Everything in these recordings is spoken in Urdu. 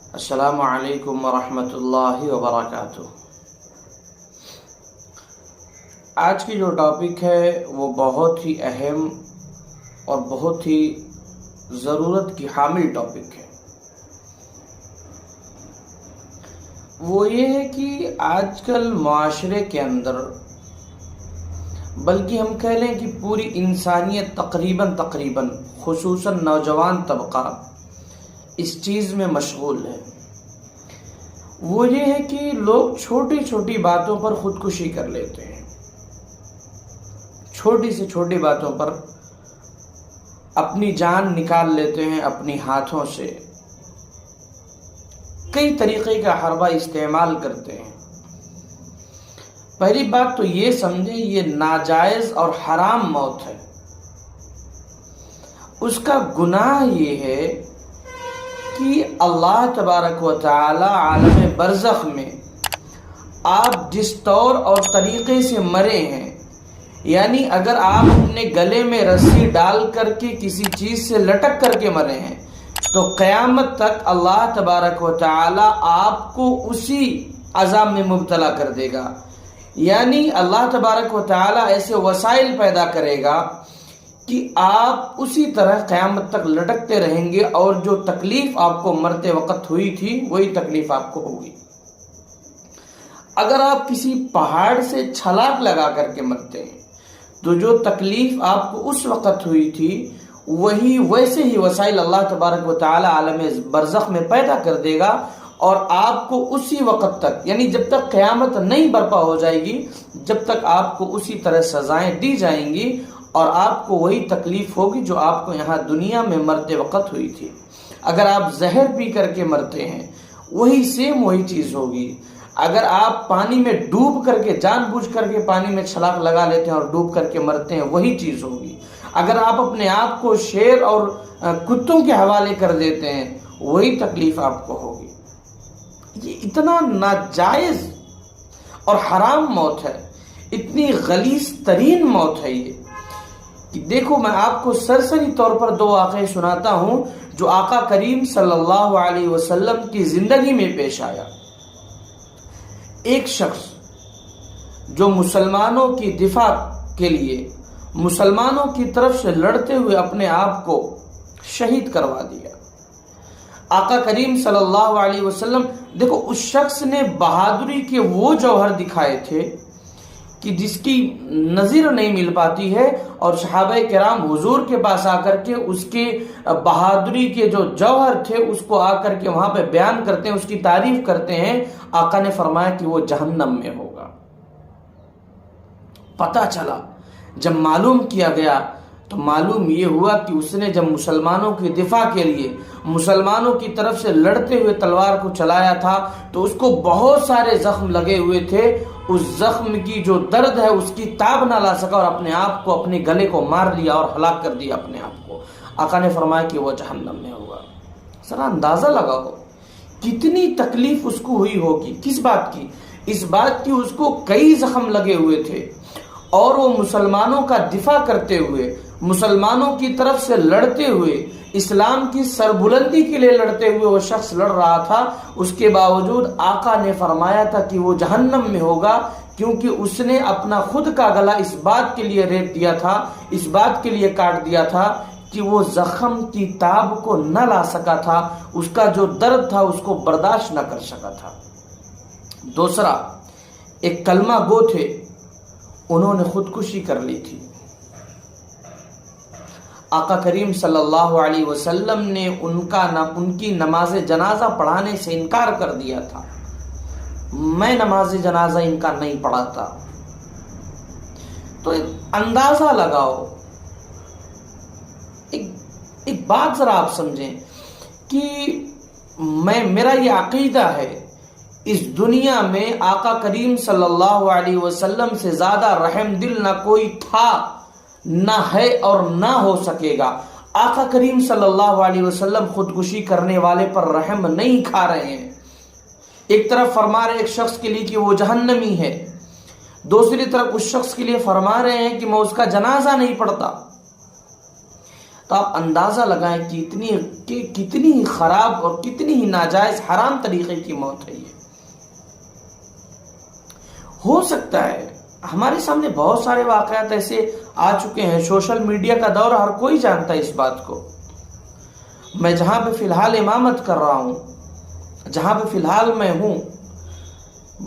السلام علیکم ورحمۃ اللہ وبرکاتہ۔ آج کی جو ٹاپک ہے وہ بہت ہی اہم اور بہت ہی ضرورت کی حامل ٹاپک ہے۔ وہ یہ ہے کہ آج کل معاشرے کے اندر، بلکہ ہم کہہ لیں کہ پوری انسانیت تقریباً خصوصاً نوجوان طبقہ اس چیز میں مشغول ہے۔ وہ یہ ہے کہ لوگ چھوٹی چھوٹی باتوں پر خودکشی کر لیتے ہیں۔ چھوٹی سے چھوٹی باتوں پر اپنی جان نکال لیتے ہیں اپنی ہاتھوں سے، کئی طریقے کا حربہ استعمال کرتے ہیں۔ پہلی بات تو یہ سمجھیں، یہ ناجائز اور حرام موت ہے۔ اس کا گناہ یہ ہے کہ اللہ تبارک و تعالی عالم برزخ میں آپ جس طور اور طریقے سے مرے ہیں، یعنی اگر آپ اپنے گلے میں رسی ڈال کر کے کسی چیز سے لٹک کر کے مرے ہیں تو قیامت تک اللہ تبارک و تعالی آپ کو اسی عذاب میں مبتلا کر دے گا۔ یعنی اللہ تبارک و تعالی ایسے وسائل پیدا کرے گا کہ آپ اسی طرح قیامت تک لٹکتے رہیں گے، اور جو تکلیف آپ کو مرتے وقت ہوئی تھی وہی تکلیف آپ کو ہوگی۔ اگر آپ کسی پہاڑ سے چھلانگ لگا کر کے مرتے ہیں تو جو تکلیف آپ کو اس وقت ہوئی تھی وہی ویسے ہی وسائل اللہ تبارک و تعالی عالم برزخ میں پیدا کر دے گا، اور آپ کو اسی وقت تک، یعنی جب تک قیامت نہیں برپا ہو جائے گی، جب تک آپ کو اسی طرح سزائیں دی جائیں گی، اور آپ کو وہی تکلیف ہوگی جو آپ کو یہاں دنیا میں مرتے وقت ہوئی تھی۔ اگر آپ زہر پی کر کے مرتے ہیں وہی چیز ہوگی۔ اگر آپ پانی میں ڈوب کر کے، جان بوجھ کر کے پانی میں چھلانگ لگا لیتے ہیں اور ڈوب کر کے مرتے ہیں وہی چیز ہوگی۔ اگر آپ اپنے آپ کو شیر اور کتوں کے حوالے کر دیتے ہیں وہی تکلیف آپ کو ہوگی۔ یہ اتنا ناجائز اور حرام موت ہے، اتنی غلیظ ترین موت ہے یہ کہ دیکھو، میں آپ کو سرسری طور پر دو واقعے سناتا ہوں جو آقا کریم صلی اللہ علیہ وسلم کی زندگی میں پیش آیا۔ ایک شخص جو مسلمانوں کی دفاع کے لیے مسلمانوں کی طرف سے لڑتے ہوئے اپنے آپ کو شہید کروا دیا۔ آقا کریم صلی اللہ علیہ وسلم، دیکھو، اس شخص نے بہادری کے وہ جوہر دکھائے تھے کہ جس کی نظیر نہیں مل پاتی ہے، اور صحابہ کرام حضور کے پاس آ کر کے اس کے بہادری کے جو جوہر تھے اس کو آ کر کے وہاں پہ بیان کرتے ہیں، اس کی تعریف کرتے ہیں۔ آقا نے فرمایا کہ وہ جہنم میں ہوگا۔ پتہ چلا، جب معلوم کیا گیا تو معلوم یہ ہوا کہ اس نے جب مسلمانوں کی دفاع کے لیے مسلمانوں کی طرف سے لڑتے ہوئے تلوار کو چلایا تھا تو اس کو بہت سارے زخم لگے ہوئے تھے۔ اس زخم کی جو درد ہے اس کی تاب نہ لا سکا، اور اپنے آپ کو، اپنے گلے کو مار لیا اور ہلاک کر دیا اپنے آپ کو۔ آقا نے فرمایا کہ وہ جہنم میں ہوگا۔ ذرا اندازہ لگاؤ کتنی تکلیف اس کو ہوئی ہوگی۔ کس بات کی؟ اس بات کی اس کو کئی زخم لگے ہوئے تھے، اور وہ مسلمانوں کا دفاع کرتے ہوئے، مسلمانوں کی طرف سے لڑتے ہوئے، اسلام کی سربلندی کے لیے لڑتے ہوئے وہ شخص لڑ رہا تھا۔ اس کے باوجود آقا نے فرمایا تھا کہ وہ جہنم میں ہوگا، کیونکہ اس نے اپنا خود کا گلا اس بات کے لیے ریت دیا تھا، اس بات کے لیے کاٹ دیا تھا کہ وہ زخم کی تاب کو نہ لا سکا تھا، اس کا جو درد تھا اس کو برداشت نہ کر سکا تھا۔ دوسرا، ایک کلمہ گو تھے، انہوں نے خودکشی کر لی تھی۔ آقا کریم صلی اللہ علیہ وسلم نے ان کی نماز جنازہ پڑھانے سے انکار کر دیا تھا۔ میں نماز جنازہ ان کا نہیں پڑھاتا۔ تو اندازہ لگاؤ، ایک بات ذرا آپ سمجھیں کہ میرا یہ عقیدہ ہے، اس دنیا میں آقا کریم صلی اللہ علیہ وسلم سے زیادہ رحم دل نہ کوئی تھا، نہ ہے اور نہ ہو سکے گا۔ آقا کریم صلی اللہ علیہ وسلم خودکشی کرنے والے پر رحم نہیں کھا رہے ہیں۔ ایک طرف فرما رہے ایک شخص کے لیے کہ وہ جہنمی ہے، دوسری طرف اس شخص کے لیے فرما رہے ہیں کہ میں اس کا جنازہ نہیں پڑھتا۔ تو آپ اندازہ لگائیں کہ کتنی ہی خراب اور کتنی ہی ناجائز حرام طریقے کی موت ہے یہ. ہو سکتا ہے ہمارے سامنے بہت سارے واقعات ایسے آ چکے ہیں، سوشل میڈیا کا دور، ہر کوئی جانتا ہے اس بات کو. میں جہاں پہ فی الحال امامت کر رہا ہوں، جہاں پہ فی الحال میں ہوں،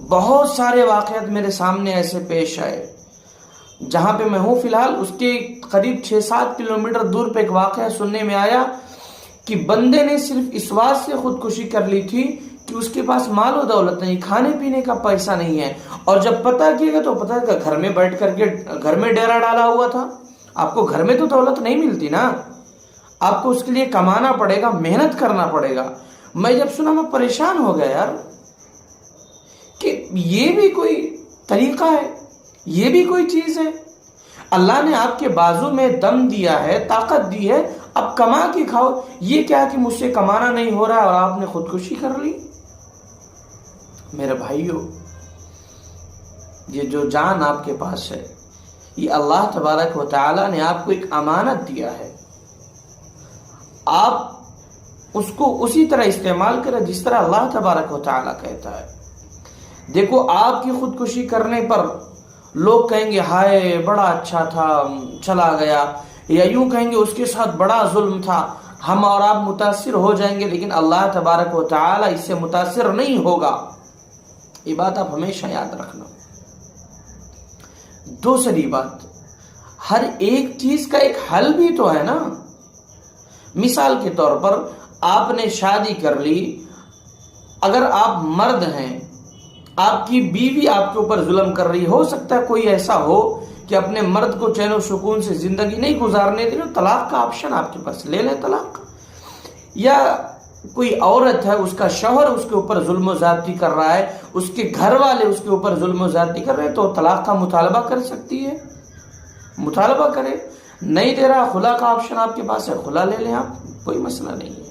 بہت سارے واقعات میرے سامنے ایسے پیش آئے. جہاں پہ میں ہوں فی الحال اس کے قریب 6-7 کلومیٹر دور پہ ایک واقعہ سننے میں آیا کہ بندے نے صرف اس بات سے خودکشی کر لی تھی کہ اس کے پاس مال و دولت نہیں، کھانے پینے کا پیسہ نہیں ہے، اور جب پتہ کیا گیا تو پتہ کہ گھر میں بیٹھ کر کے گھر میں ڈیرا ڈالا ہوا تھا. آپ کو گھر میں تو دولت نہیں ملتی نا، آپ کو اس کے لیے کمانا پڑے گا، محنت کرنا پڑے گا. میں جب سنا میں پریشان ہو گیا یار کہ یہ بھی کوئی طریقہ ہے، یہ بھی کوئی چیز ہے. اللہ نے آپ کے بازو میں دم دیا ہے، طاقت دی ہے، اب کما کے کھاؤ. یہ کیا کہ مجھ سے کمانا نہیں ہو رہا اور آپ نے خودکشی کر لی. میرے بھائیو، یہ جو جان آپ کے پاس ہے، یہ اللہ تبارک و تعالی نے آپ کو ایک امانت دیا ہے. آپ اس کو اسی طرح استعمال کریں جس طرح اللہ تبارک و تعالی کہتا ہے. دیکھو، آپ کی خودکشی کرنے پر لوگ کہیں گے ہائے بڑا اچھا تھا چلا گیا، یا یوں کہیں گے اس کے ساتھ بڑا ظلم تھا، ہم اور آپ متاثر ہو جائیں گے، لیکن اللہ تبارک و تعالی اس سے متاثر نہیں ہوگا. یہ بات آپ ہمیشہ یاد رکھنا. دوسری بات، ہر ایک چیز کا ایک حل بھی تو ہے نا. مثال کے طور پر آپ نے شادی کر لی، اگر آپ مرد ہیں، آپ کی بیوی آپ کے اوپر ظلم کر رہی، ہو سکتا ہے کوئی ایسا ہو کہ اپنے مرد کو چین و سکون سے زندگی نہیں گزارنے دے، طلاق کا آپشن آپ کے پاس، لے لیں طلاق. یا کوئی عورت ہے، اس کا شوہر اس کے اوپر ظلم و زیادتی کر رہا ہے، اس کے گھر والے اس کے اوپر ظلم و زیادتی کر رہے ہیں، تو طلاق کا مطالبہ کر سکتی ہے، مطالبہ کرے. نہیں دے رہا، خلا کا آپشن آپ کے پاس ہے، خلا لے لیں آپ، کوئی مسئلہ نہیں ہے.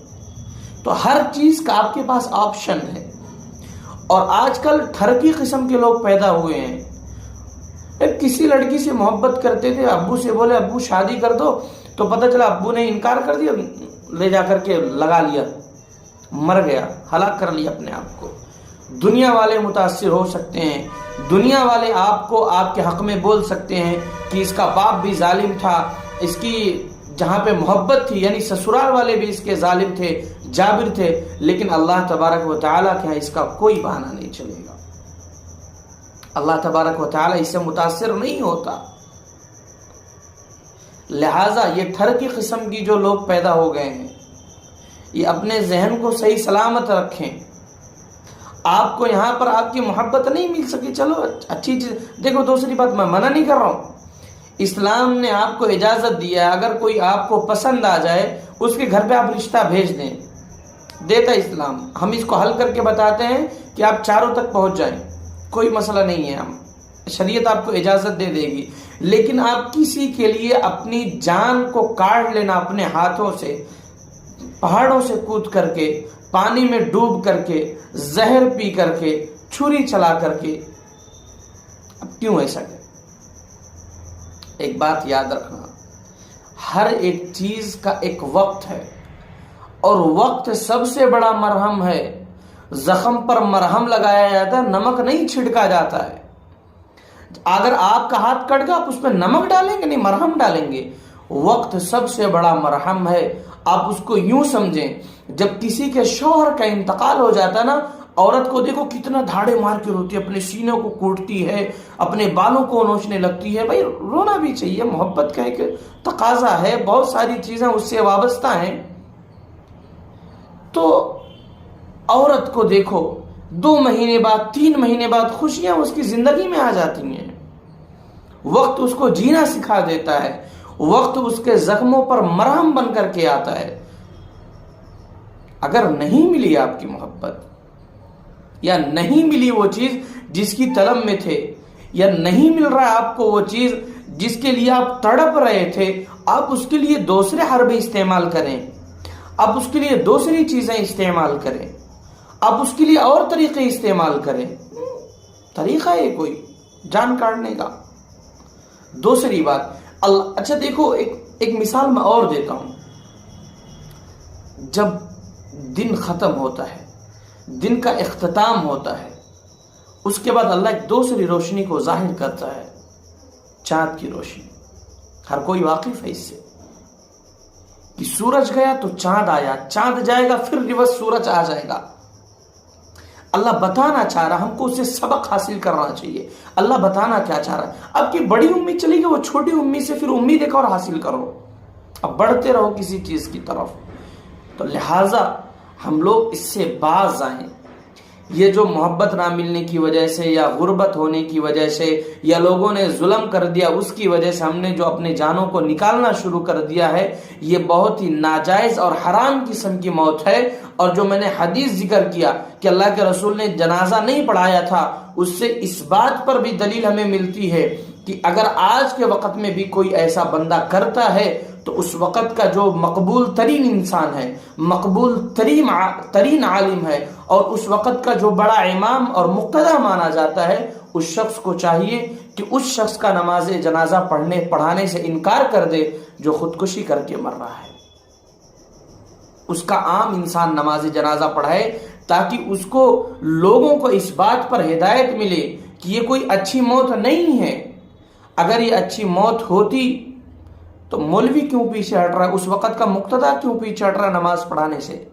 تو ہر چیز کا آپ کے پاس آپشن ہے. اور آج کل ٹھرکی قسم کے لوگ پیدا ہوئے ہیں. کسی لڑکی سے محبت کرتے تھے، ابو سے بولے ابو شادی کر دو، تو پتہ چلا ابو نے انکار کر دیا، لے جا کر کے لگا لیا، مر گیا، ہلاک کر لیا اپنے آپ کو. دنیا والے متاثر ہو سکتے ہیں، دنیا والے آپ کو آپ کے حق میں بول سکتے ہیں کہ اس کا باپ بھی ظالم تھا، اس کی جہاں پہ محبت تھی، یعنی سسرال والے بھی اس کے ظالم تھے، جابر تھے، لیکن اللہ تبارک و تعالیٰ کے اس کا کوئی بہانہ نہیں چلے گا. اللہ تبارک و تعالیٰ اس سے متاثر نہیں ہوتا. لہٰذا یہ ٹھرکی قسم کی جو لوگ پیدا ہو گئے ہیں، یہ اپنے ذہن کو صحیح سلامت رکھیں. آپ کو یہاں پر آپ کی محبت نہیں مل سکی، چلو اچھی چیز. دیکھو، دوسری بات میں منع نہیں کر رہا ہوں، اسلام نے آپ کو اجازت دیا ہے، اگر کوئی آپ کو پسند آ جائے اس کے گھر پہ آپ رشتہ بھیج دیں، دیتا اسلام. ہم اس کو حل کر کے بتاتے ہیں کہ آپ چاروں تک پہنچ جائیں، کوئی مسئلہ نہیں ہے، ہم شریعت آپ کو اجازت دے دے گی. لیکن آپ کسی کے لیے اپنی جان کو کاٹ لینا اپنے ہاتھوں سے، پہاڑوں سے کود کر کے، پانی میں ڈوب کر کے، زہر پی کر کے، چھری چلا کر کے، اب کیوں ایسا کریں؟ ایک بات یاد رکھنا، ہر ایک چیز کا ایک وقت ہے، اور وقت سب سے بڑا مرہم ہے. زخم پر مرہم لگایا جاتا ہے، نمک نہیں چھڑکا جاتا ہے. اگر آپ کا ہاتھ کٹ گیا، آپ اس پہ نمک ڈالیں گے؟ نہیں، مرہم ڈالیں گے. وقت سب سے بڑا مرہم ہے. آپ اس کو یوں سمجھیں، جب کسی کے شوہر کا انتقال ہو جاتا ہے نا، عورت کو دیکھو کتنا دھاڑے مار کے روتی ہے، اپنے سینوں کو کوٹتی ہے، اپنے بالوں کو نوچنے لگتی ہے. بھائی رونا بھی چاہیے، محبت کا ایک تقاضا ہے، بہت ساری چیزیں اس سے وابستہ ہیں. تو عورت کو دیکھو 2 مہینے بعد، 3 مہینے بعد خوشیاں اس کی زندگی میں آ جاتی ہیں. وقت اس کو جینا سکھا دیتا ہے، وقت اس کے زخموں پر مرہم بن کر کے آتا ہے. اگر نہیں ملی آپ کی محبت، یا نہیں ملی وہ چیز جس کی طلب میں تھے، یا نہیں مل رہا آپ کو وہ چیز جس کے لیے آپ تڑپ رہے تھے، آپ اس کے لیے دوسرے حربے استعمال کریں، آپ اس کے لیے دوسری چیزیں استعمال کریں، آپ اس کے لیے اور طریقے استعمال کریں. طریقہ ہے کوئی جان کاٹنے کا. دوسری بات، اچھا دیکھو، ایک مثال میں اور دیتا ہوں. جب دن ختم ہوتا ہے، دن کا اختتام ہوتا ہے، اس کے بعد اللہ ایک دوسری روشنی کو ظاہر کرتا ہے، چاند کی روشنی۔ ہر کوئی واقف ہے اس سے کہ سورج گیا تو چاند آیا، چاند جائے گا پھر ریورس سورج آ جائے گا۔ اللہ بتانا چاہ رہا، ہم کو اس سے سبق حاصل کرنا چاہیے۔ اللہ بتانا کیا چاہ رہا ہے؟ اب کی بڑی امید چلی گئی، وہ چھوٹی امید سے پھر امید ایک اور حاصل کرو، اب بڑھتے رہو کسی چیز کی طرف۔ تو لہٰذا ہم لوگ اس سے باز آئیں۔ یہ جو محبت نہ ملنے کی وجہ سے یا غربت ہونے کی وجہ سے یا لوگوں نے ظلم کر دیا اس کی وجہ سے ہم نے جو اپنے جانوں کو نکالنا شروع کر دیا ہے، یہ بہت ہی ناجائز اور حرام قسم کی موت ہے۔ اور جو میں نے حدیث ذکر کیا کہ اللہ کے رسول نے جنازہ نہیں پڑھایا تھا، اس سے اس بات پر بھی دلیل ہمیں ملتی ہے کہ اگر آج کے وقت میں بھی کوئی ایسا بندہ کرتا ہے تو اس وقت کا جو مقبول ترین انسان ہے، مقبول ترین عالم ہے، اور اس وقت کا جو بڑا امام اور مقتدی مانا جاتا ہے، اس شخص کو چاہیے کہ اس شخص کا نماز جنازہ پڑھانے سے انکار کر دے جو خودکشی کر کے مر رہا ہے۔ اس کا عام انسان نماز جنازہ پڑھائے تاکہ اس کو لوگوں کو اس بات پر ہدایت ملے کہ یہ کوئی اچھی موت نہیں ہے۔ اگر یہ اچھی موت ہوتی تو مولوی کیوں پیچھے ہٹ رہا ہے، اس وقت کا مقتدی کیوں پیچھے ہٹ رہا ہے نماز پڑھانے سے؟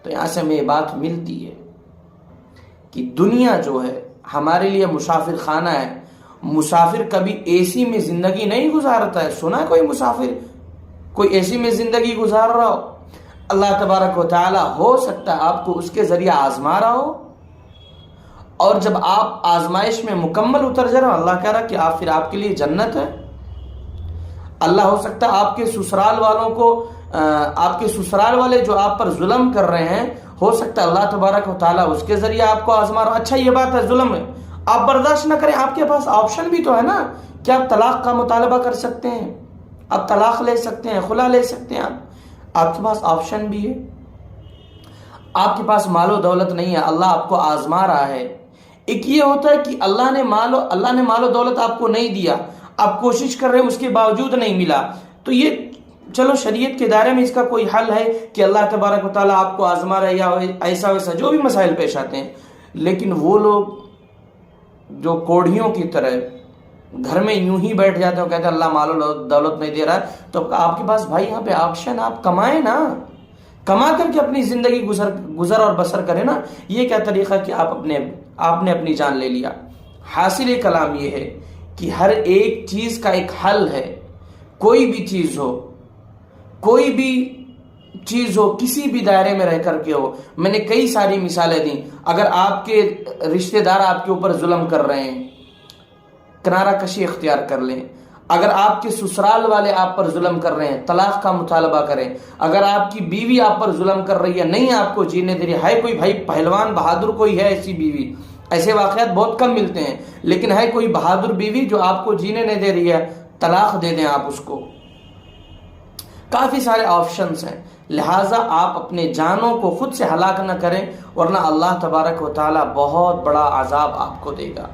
تو یہاں سے ہمیں یہ بات ملتی ہے کہ دنیا جو ہے ہمارے لیے مسافر خانہ ہے۔ مسافر کبھی اے سی میں زندگی نہیں گزارتا ہے۔ سنا ہے کوئی مسافر کوئی اے سی میں زندگی گزار رہا ہو؟ اللہ تبارک و تعالی ہو سکتا ہے آپ کو اس کے ذریعے آزما رہا ہو، اور جب آپ آزمائش میں مکمل اتر جا رہے ہو، اللہ کہہ رہا کہ پھر آپ کے لیے جنت ہے۔ اللہ ہو سکتا ہے آپ کے سسرال والوں کو، آپ کے سسرال والے جو آپ پر ظلم کر رہے ہیں، ہو سکتا ہے اللہ تبارک و تعالیٰ اس کے ذریعے آپ کو آزما رہا۔ اچھا یہ بات ہے، ظلم ہے، آپ برداشت نہ کریں، آپ کے پاس آپشن بھی تو ہے نا کہ آپ طلاق کا مطالبہ کر سکتے ہیں، آپ طلاق لے سکتے ہیں، خلا لے سکتے ہیں، آپ کے پاس آپشن بھی ہے۔ آپ کے پاس مال و دولت نہیں ہے، اللہ آپ کو آزما رہا ہے۔ ایک یہ ہوتا ہے کہ اللہ نے مال و دولت آپ کو نہیں دیا، آپ کوشش کر رہے ہیں اس کے باوجود نہیں ملا، تو یہ چلو شریعت کے دائرے میں اس کا کوئی حل ہے کہ اللہ تبارک و تعالیٰ آپ کو آزما رہا ہے یا ایسا ویسا جو بھی مسائل پیش آتے ہیں۔ لیکن وہ لوگ جو کوڑھیوں کی طرح گھر میں یوں ہی بیٹھ جاتے ہیں، کہتے ہیں اللہ مال و دولت نہیں دے رہا ہے، تو آپ کے پاس بھائی یہاں پہ آپشن، آپ کمائیں نا، کما کر کے اپنی زندگی گزر اور بسر کریں نا۔ یہ کیا طریقہ کہ آپ نے اپنی جان لے لیا۔ حاصل کلام یہ ہے کہ ہر ایک چیز کا ایک حل ہے۔ کوئی بھی چیز ہو کسی بھی دائرے میں رہ کر کے ہو، میں نے کئی ساری مثالیں دیں۔ اگر آپ کے رشتہ دار آپ کے اوپر ظلم کر رہے ہیں، کنارہ کشی اختیار کر لیں۔ اگر آپ کے سسرال والے آپ پر ظلم کر رہے ہیں، طلاق کا مطالبہ کریں۔ اگر آپ کی بیوی آپ پر ظلم کر رہی ہے، نہیں آپ کو جینے دے رہی ہے کوئی بھائی پہلوان بہادر کوئی ہے ایسی بیوی، ایسے واقعات بہت کم ملتے ہیں، لیکن ہے کوئی بہادر بیوی جو آپ کو جینے نہیں دے رہی ہے، طلاق دے دیں آپ اس کو۔ کافی سارے آپشنز ہیں، لہٰذا آپ اپنے جانوں کو خود سے ہلاک نہ کریں، ورنہ اللہ تبارک و تعالیٰ بہت بڑا عذاب آپ کو دے گا۔